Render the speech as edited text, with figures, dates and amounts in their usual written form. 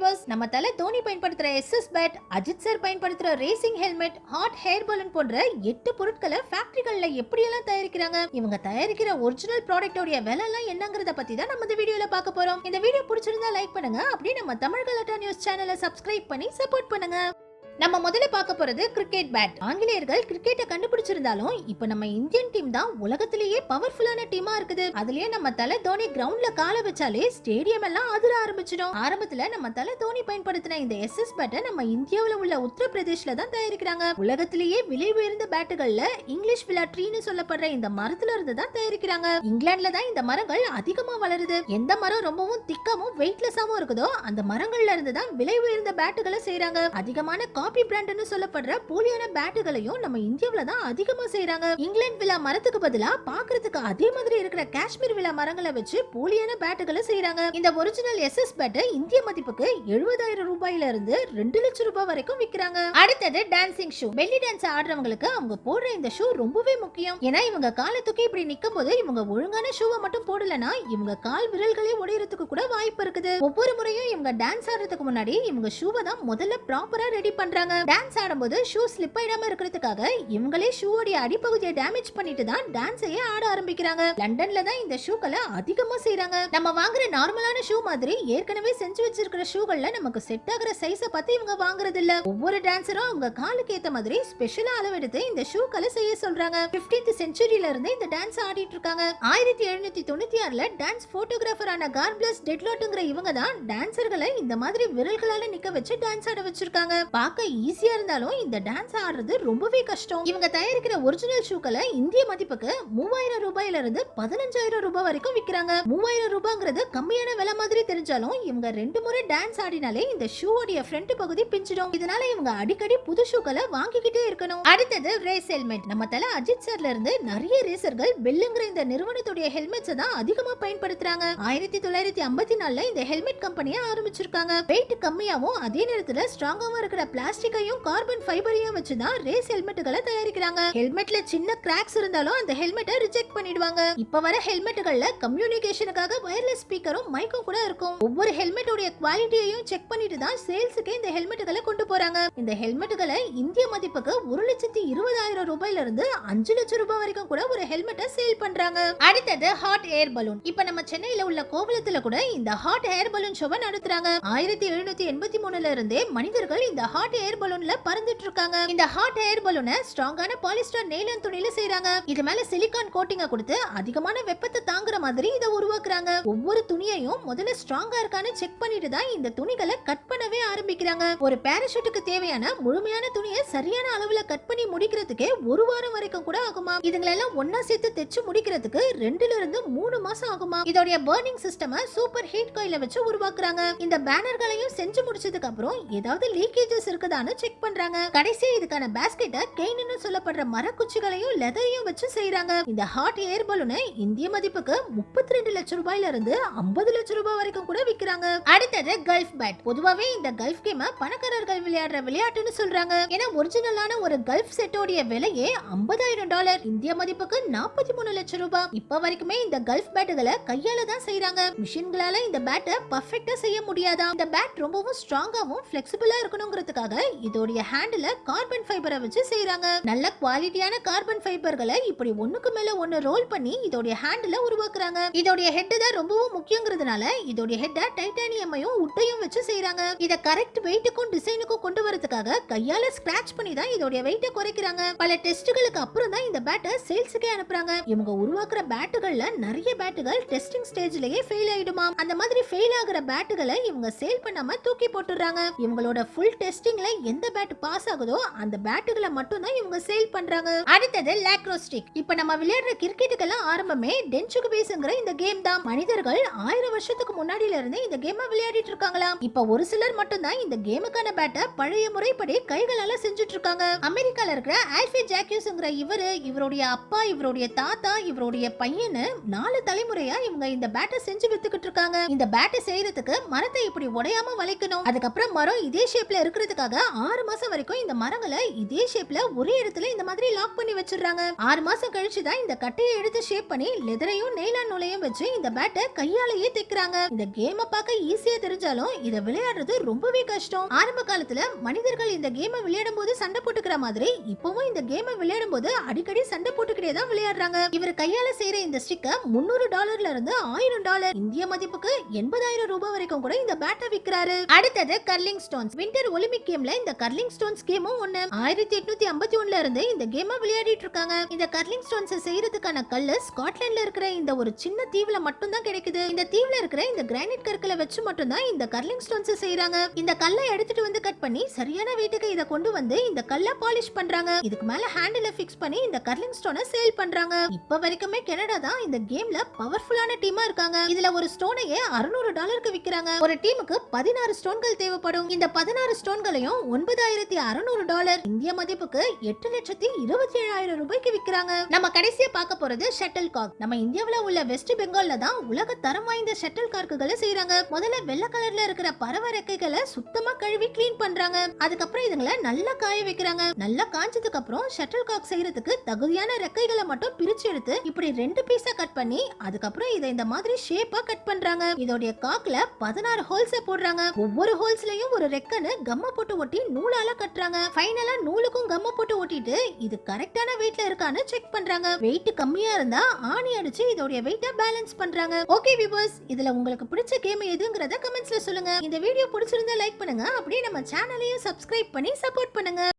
Viewers, நம்ம தல தோனி பயன்படுத்துற எஸ்எஸ் பேட், அஜித் சார் பயன்படுத்துற racing helmet, hot air balloon போன்ற 8 பொருட்களை ஃபேக்டரிகள்ல எப்படி எல்லாம் தயாரிக்கிறாங்க, இவங்க தயாரிக்கிற ஒரிஜினல் ப்ராடக்ட்டோட விலை எல்லாம் என்னங்கறத பத்தி தான் நம்ம இந்த வீடியோல பார்க்க போறோம். இந்த வீடியோ பிடிச்சிருந்தா லைக் பண்ணுங்க, அப்படியே நம்ம தமிழ் கலட்டா நியூஸ் சேனலை சப்ஸ்கிரைப் பண்ணி சப்போர்ட் பண்ணுங்க. நம்ம முதல்ல பார்க்க போறது கிரிக்கெட் பேட். ஆங்கிலேயர்கள் கிரிக்கெட்டை கண்டுபிடிச்சிருந்தாலும் இப்ப நம்ம இந்தியன் டீம் தான் உலகத்திலேயே பவர்ஃபுல்லான டீமா இருக்குது. அதுலயே நம்ம தல தோனி கிரவுண்ட்ல கால வச்சாலே ஸ்டேடியம் எல்லாம் அதிர ஆரம்பிச்சிடும். ஆரம்பத்துல நம்ம தல தோனி பயன்படுத்தின இந்த எஸ்எஸ் பேட்டை நம்ம இந்தியாவுல உள்ள உத்தரப்பிரதேஷ்ல தான் தயாரிக்கிறாங்க. உலகத்திலேயே விலை உயர்ந்த பேட்டுகள்ல இங்கிலீஷ் வில்லா ட்ரீன்னு சொல்லப்படுற இந்த மரத்துல இருந்து தான் தயாரிக்கிறாங்க. இங்கிலாந்துல தான் இந்த மரங்கள் அதிகமா வளருது. எந்த மரம் ரொம்பவும் திக்காவும் வெயிட்லெஸ்ஸாவும் இருக்குதோ அந்த மரங்கள்ல இருந்து தான் விலை உயர்ந்த பேட்டுகளை செய்யறாங்க. அதிகமான காபி பிராண்ட்னு சொல்லப்படுற போலியான பேட்டுகளையும் நம்ம இந்தியாவுல தான் அதிகமா செய்றாங்க. இங்கிலாந்து வில்லா மரத்துக்கு பதிலா பாக்குறதுக்கு அதே மாதிரி இருக்கிற காஷ்மீர் வில்லா மரங்களை வச்சு போலியான பேட்டுகளை செய்றாங்க. இந்த ஒரிஜினல் எஸ்எஸ் பேட் இந்திய மதிப்புக்கு 70,000 ரூபாயில இருந்து 2 லட்சம் ரூபாய் வரைக்கும் விக்கிறாங்க. அடுத்தது டான்சிங் ஷூ. பெல்லி டான்ஸ் ஆடுறவங்களுக்கு அவங்க போடுற இந்த ஷூ ரொம்பவே முக்கியம். ஏன்னா இவங்க காலை தூக்கி இப்படி நிக்கும் போது இவங்க ஒழுங்கான ஷூவை மட்டும் போடலனா இவங்க கால் விரல்களே உடையறதுக்கு கூட வாய்ப்பு இருக்குது. ஒவ்வொரு முறையும் இவங்க டான்ஸ் ஆடுறதுக்கு முன்னாடி இவங்க ஷூவை தான் முதல்ல ப்ராப்பரா ரெடி பண்றாங்க. டான்ஸ் ஆடும்போது ஷூ ஸ்லிப் ஆயிடாம இருக்கிறதுக்காக இவங்களே ஷூவோட அடிப்பகுதியை டேமேஜ் பண்ணிட்டு தான் டான்ஸையே ஆட ஆரம்பிக்கிறாங்க. லண்டன்ல தான் இந்த ஷூக்களை அதிகமா செய்றாங்க. நம்ம வாங்குற நார்மலான ஷூ மாதிரி ஏற்கனவே செஞ்சு வச்சிருக்கிற ஷூகள்ல நமக்கு செட் ஆகுற சைஸை பார்த்து இவங்க வாங்குறது இல்ல. ஒவ்வொரு டான்சரும் அவங்க காலுக்கு ஏத்த மாதிரி ஸ்பெஷலா அளவெடுத்து இந்த ஷூக்களை செய்ய சொல்றாங்க. 15th செஞ்சுரியில இருந்து இந்த டான்ஸ் ஆடிட்டு இருக்காங்க. 1796ல டான்ஸ் போட்டோகிராஃபரான கார்ப்ளஸ் டெட்லாட்ங்கிற இவங்க தான் டான்சர்களை இந்த மாதிரி விரல்களால நிக்க வச்சு டான்ஸ் ஆட வச்சிருக்காங்க. பார்க்க ஈஸியா இருந்தாலும் இந்த டான்ஸ் ஆடுறது ரொம்பவே கஷ்டம். இவங்க தயாரிக்கிற ஒரிஜினல் ஷூக்களை இந்திய மதிப்புக்கு 3000 ரூபாயில இருந்து 15,000 ரூபாய் வரைக்கும் விக்கிறாங்க. 3000 ரூபாய்ங்கிறது கம்மியான விலை மாதிரி தெரிஞ்சாலும் இவங்க 2 முறை டான்ஸ் ஆடினாலே இந்த ஷூவோட ஃப்ரண்ட் பகுதி பிஞ்சிடும். இதனால இவங்க அடிக்கடி புது ஷூக்களை வாங்கிக்கிட்டே இருக்கணும். அடுத்தது ரேஸ் ஹெல்மெட். நம்ம தல அஜித் சார்ல இருந்து நிறைய ரேசர்கள் பெல்லுங்கிற இந்த நிறுவனத்துடைய ஹெல்மெட்ஸ் தான் அதிகமா பயன்படுத்துறாங்க. 1954ல இந்த ஹெல்மெட் கம்பெனியை ஆரம்பிச்சிருக்காங்க. வெயிட் கம்மியாவும் அதே நேரத்துல ஸ்ட்ராங்காவும் இருக்கிற பிளாஸ்டிக்கையும் கார்பன் ஃபைபரையும் வச்சு தான் ரேஸ் ஹெல்மெட்டுகளை தயாரிக்கிறாங்க. ஹெல்மெட்ல சின்ன கிராக்ஸ் இருந்தாலும் அந்த ஹெல்மெட்டை ரிஜெக்ட் பண்ணிடுவாங்க. இப்ப வர ஹெல்மெட்டுகள்ல கம்யூனிகேஷனுக்காக வயர்லெஸ் ஸ்பீக்கரும் மைக்கும் கூட இருக்கும். ஒவ்வொரு ஹெல்மெட்டோட குவாலிட்டியையும் செக் பண்ணிட்டு தான் சேல்ஸுக்கு இந்த ஹெல்மெட்டுகளை கொண்டு போறாங்க. இந்த ஹெல்மெட்டுகளை இந்திய மதிப்புக்கு 1,20,000 ரூபாயில இருந்து 5 லட்சம் ரூபாய் வரைக்கும் கூட ஒரு ஹெல்மெட்டை சேல் பண்றாங்க. அடுத்தது ஹாட் ஏர் பலூன். இப்ப நம்ம சென்னையில உள்ள கோவளத்துல கூட இந்த ஹாட் ஏர் பலூன் ஷோவை நடத்துறாங்க. 1783ல இருந்தே மனிதர்கள் இந்த ஹாட் ஏர் பலூன்ல பறந்துட்டு இருக்காங்க. இந்த ஹாட் ஏர் பலூனை ஸ்ட்ராங்கான பாலிஸ்டர் நெய்லான் துணியில செய்றாங்க. இது மேல சிலிகான் கோட்டிங்க கொடுத்து அதிகமான வெப்பத்தை தாங்குற மாதிரி இத உருவாக்குறாங்க. ஒவ்வொரு துணியையும் முதல்ல ஸ்ட்ராங்கா இருக்கான்னு செக் பண்ணிட்டு தான் இந்த துணிகளை கட் பண்ணவே ஆரம்பிக்கிறாங்க. ஒரு பாராசூட்டுக்கு தேவையான முழுமையான துணியை சரியான அளவுல கட் பண்ணி முடிக்கிறதுக்கே 1 வாரம் வரைக்கும் கூட ஆகுமா. இதுங்களெல்லாம் ஒன்னா சேர்த்து தைச்சு முடிக்கிறதுக்கு 2ல இருந்து 3 மாசம் ஆகுமா. இதோட பர்னிங் சிஸ்டம் சூப்பர் ஹீட் காயில வச்சு உருவாக்குறாங்க. இந்த பேனர்களையும் செஞ்சு முடிச்சதுக்கு அப்புறம் ஏதாவது லீக்கேஜஸ் இருக்குதான்னு செக் பண்றாங்க. கடைசியா இதுக்கான பாஸ்கெட்டை கெயின்னு சொல்லப்படுற மரக்குச்சிகளையும் லெதரையும் வச்சு செய்றாங்க. இந்த ஹாட் ஏர் பலூனை இந்திய மதிப்புக்கு 32 லட்சம் ரூபாயில இருந்து 50 லட்சம் ரூபாய் வரைக்கும் கூட விக்கிறாங்க. அடுத்தது கல்ஃப் பேட். பொதுவாவே இந்த கல்ஃப் கேம் பணக்காரர்கள் விளையாடுற விளையாட்டுன்னு சொல்றாங்க. ஏன்னா ஒரிஜினலான ஒரு கல்ஃப் செட்டோட விலையே $50,000, இந்திய மதிப்புக்கு 43 லட்சம் ரூபாய். இப்ப வரைக்குமே இந்த கல்ஃப் பேட்டுகளை கையால தான் செய்றாங்க. மிஷின்களால இந்த பேட்டை பர்ஃபெக்ட்டா செய்ய முடியாதா. இந்த பேட் ரொம்பவும் ஸ்ட்ராங்காவும் ஃபிளெக்சிபிளா இருக்கணும்ங்கிறதுக்காக இதோட ஹேண்டில் கார்பன் ஃபைபரை வச்சு செய்றாங்க. நல்ல குவாலிட்டியான கார்பன் ஃபைபர்களை இப்படி ஒண்ணுக்கு மேல ஒன்னு ரோல் பண்ணி இதோட ஹேண்டில் உருவாக்குறாங்க. இதோட ஹெட் தான் ரொம்பவும் முக்கியங்கிறதுனால இதோட ஹெட் டைட்டானியமையும் உட்டையும் வச்சு செய்றாங்க. இத கரெக்ட் வெயிட்டுக்கும் டிசைனுக்கும் கொண்டு வரதுக்காக கையால ஸ்கிராட்ச் பண்ணி தான் இதோட வெயிட்டை குறைக்கிறாங்க. பல டெஸ்ட்களுக்கு அப்புறம் தான் இந்த பேட்டை சேல்ஸுக்கே அனுப்புறாங்க. இவங்க உருவாக்குற பேட்டுகள்ல நிறைய பேட்டுகள் டெஸ்டிங் ஸ்டேஜ்லயே ஃபெயில் ஆயிடுமா. அந்த மாதிரி ஃபெயில் ஆகுற பேட்டுகளை இவங்க சேல் பண்ணாம தூக்கி போட்டுறாங்க. இவங்களோட ஃபுல் டெஸ்டிங்ல எந்த பேட் பாஸ் ஆகுதோ அந்த பேட்டுகளை மட்டும் தான் இவங்க சேல் பண்றாங்க. அடுத்தது லாக்ரோஸ் ஸ்டிக். இப்ப நம்ம விளையாடுற கிரிக்கெட்டுக்கெல்லாம் ஆரம்பமே டென்சுக்கு பேஸ்ங்கிற இந்த கேம் தான். மனிதர்கள் 1000 வருஷத்துக்கு முன்னாடில இருந்து இந்த கேமை விளையாடிட்டு இருக்காங்களாம். இப்ப ஒரு சிலர் மட்டும் தான் இந்த கேமுக்கான பேட்டை பழைய முறைப்படி கைகளால செஞ்சுட்டு இருக்காங்க. அமெரிக்கால இருக்கிற ஆல்ஃபி ஜாக்யூஸ்ங்கிற இவருடைய அப்பா, இவருடைய தாத்தா, இவருடைய பையனு 4 தலைமுறையா இவங்க இந்த பேட்டை செஞ்சு வித்துக்கிட்டு இருக்காங்க. இந்த பேட்டை செய்யறதுக்கு மரத்தை இப்படி உடையாம வளைக்கணும். அதுக்கப்புறம் மரம் இதே ஷேப்ல இருக்கிறதுக்காக அதுக்காக 6 மாசம் வரைக்கும் இந்த மரங்களை இதே ஷேப்ல ஒரே இடத்துல இந்த மாதிரி லாக் பண்ணி வச்சிடுறாங்க. 6 மாசம் கழிச்சு தான் இந்த கட்டையை எடுத்து ஷேப் பண்ணி லெதரையும் நெய்லான் நூலையும் வச்சு இந்த பேட்டை கையாலேயே தைக்கிறாங்க. இந்த கேமை பார்க்க ஈஸியா தெரிஞ்சாலும் இதை விளையாடுறது ரொம்பவே கஷ்டம். ஆரம்ப காலத்துல மனிதர்கள் இந்த கேமை விளையாடும் போது சண்டை போட்டுக்கிற மாதிரி இப்பவும் இந்த கேமை விளையாடும் போது அடிக்கடி சண்டை போட்டுக்கிட்டே தான் விளையாடுறாங்க. இவர் கையால செய்யற இந்த ஸ்டிக்க $300 இருந்து $1000 இந்திய மதிப்புக்கு 80,000 ரூபாய் வரைக்கும் கூட இந்த பேட்டை விக்கிறாரு. அடுத்தது கர்லிங் ஸ்டோன்ஸ். வின்டர் ஒலிம்பிக் கேம்ல இந்த கர்லிங் ஸ்டோன்ஸ் கேமும் ஒண்ணு. 1851ல இருந்து இந்த கேமை விளையாடிட்டு இருக்காங்க. இந்த கர்லிங் ஸ்டோன்ஸ் செய்யறதுக்கான கல்லு ஸ்காட்லாந்துல இருக்கிற இந்த ஒரு சின்ன தீவுல மட்டும் தான் கிடைக்குது. இந்த தீவுல இருக்கிற இந்த கிரானைட் கற்களை வச்சு மட்டும் தான் இந்த கர்லிங் ஸ்டோன்ஸ் செய்யறாங்க. இந்த கல்லை எடுத்துட்டு வந்து கட் பண்ணி சரியான வெயிட்டுக்கு இத கொண்டு வந்து இந்த கல்லை பாலிஷ் பண்றாங்க. இதுக்கு மேல ஹேண்டில ஃபிக்ஸ் பண்ணி இந்த கர்லிங் ஸ்டோனை சேல் பண்றாங்க. இப்ப வரைக்குமே கனடா தான் இந்த கேம்ல பவர்ஃபுல்லான டீமா இருக்காங்க. இதுல ஒரு ஸ்டோனையே $600க்கு விக்கிறாங்க. ஒரு டீமுக்கு 16 ஸ்டோன்கள் தேவைப்படும். இந்த 16 ஸ்டோன்களையும் $9,600 இந்திய மதிப்புக்கு 8,27,000 ரூபாய்க்கு விக்கிறாங்க. நம்ம கடைசியா பார்க்க போறது ஷட்டில் காக். நம்ம இந்தியாவுல உள்ள வெஸ்ட் பெங்கால்ல தான் உலக தரம் வாய்ந்த ஷட்டில் கார்க்குகளை செய்யறாங்க. முதல்ல வெள்ளை கலர்ல இருக்கிற பறவை ரெக்கைகளை சுத்தமா கழுவி கிளீன் பண்றாங்க. அதுக்கப்புறம் இதுங்களை நல்லா காய வைக்கிறாங்க. நல்லா காஞ்சதுக்கு அப்புறம் ஷட்டில் காக் செய்யறதுக்கு தகுதியான ரெக்கைகளை மட்டும் பிரிச்சு எடுத்து இப்படி 2 பீஸா கட் பண்ணி அதுக்கப்புறம் இதை இந்த மாதிரி ஷேப்பா கட் பண்றாங்க. இதோட காக்ல 16 ஹோல்ஸ் போடுறாங்க. ஒவ்வொரு ஹோல்ஸ்லயும் ஒரு ரெக்கன்னு கம்ம போட்டு ஒட்டி நூலால கட்டுறாங்க. ஃபைனலா நூலுக்கும் கம்ம போட்டு ஒட்டிட்டு இது கரெக்டான வெயிட்ல இருக்கான்னு செக் பண்றாங்க. வெயிட் கம்மியா இருந்தா ஆணி அடிச்சு இதோட வெயிட்ட பேலன்ஸ் பண்றாங்க. ஓகே வியூவர்ஸ், இதுல உங்களுக்கு பிடிச்ச கேம் எதுங்கறத கமெண்ட்ஸ்ல சொல்லுங்க. இந்த வீடியோ பிடிச்சிருந்தா லைக் பண்ணுங்க. அப்படியே நம்ம சேனலையும் சப்ஸ்கிரைப் பண்ணி சப்போர்ட் பண்ணுங்க.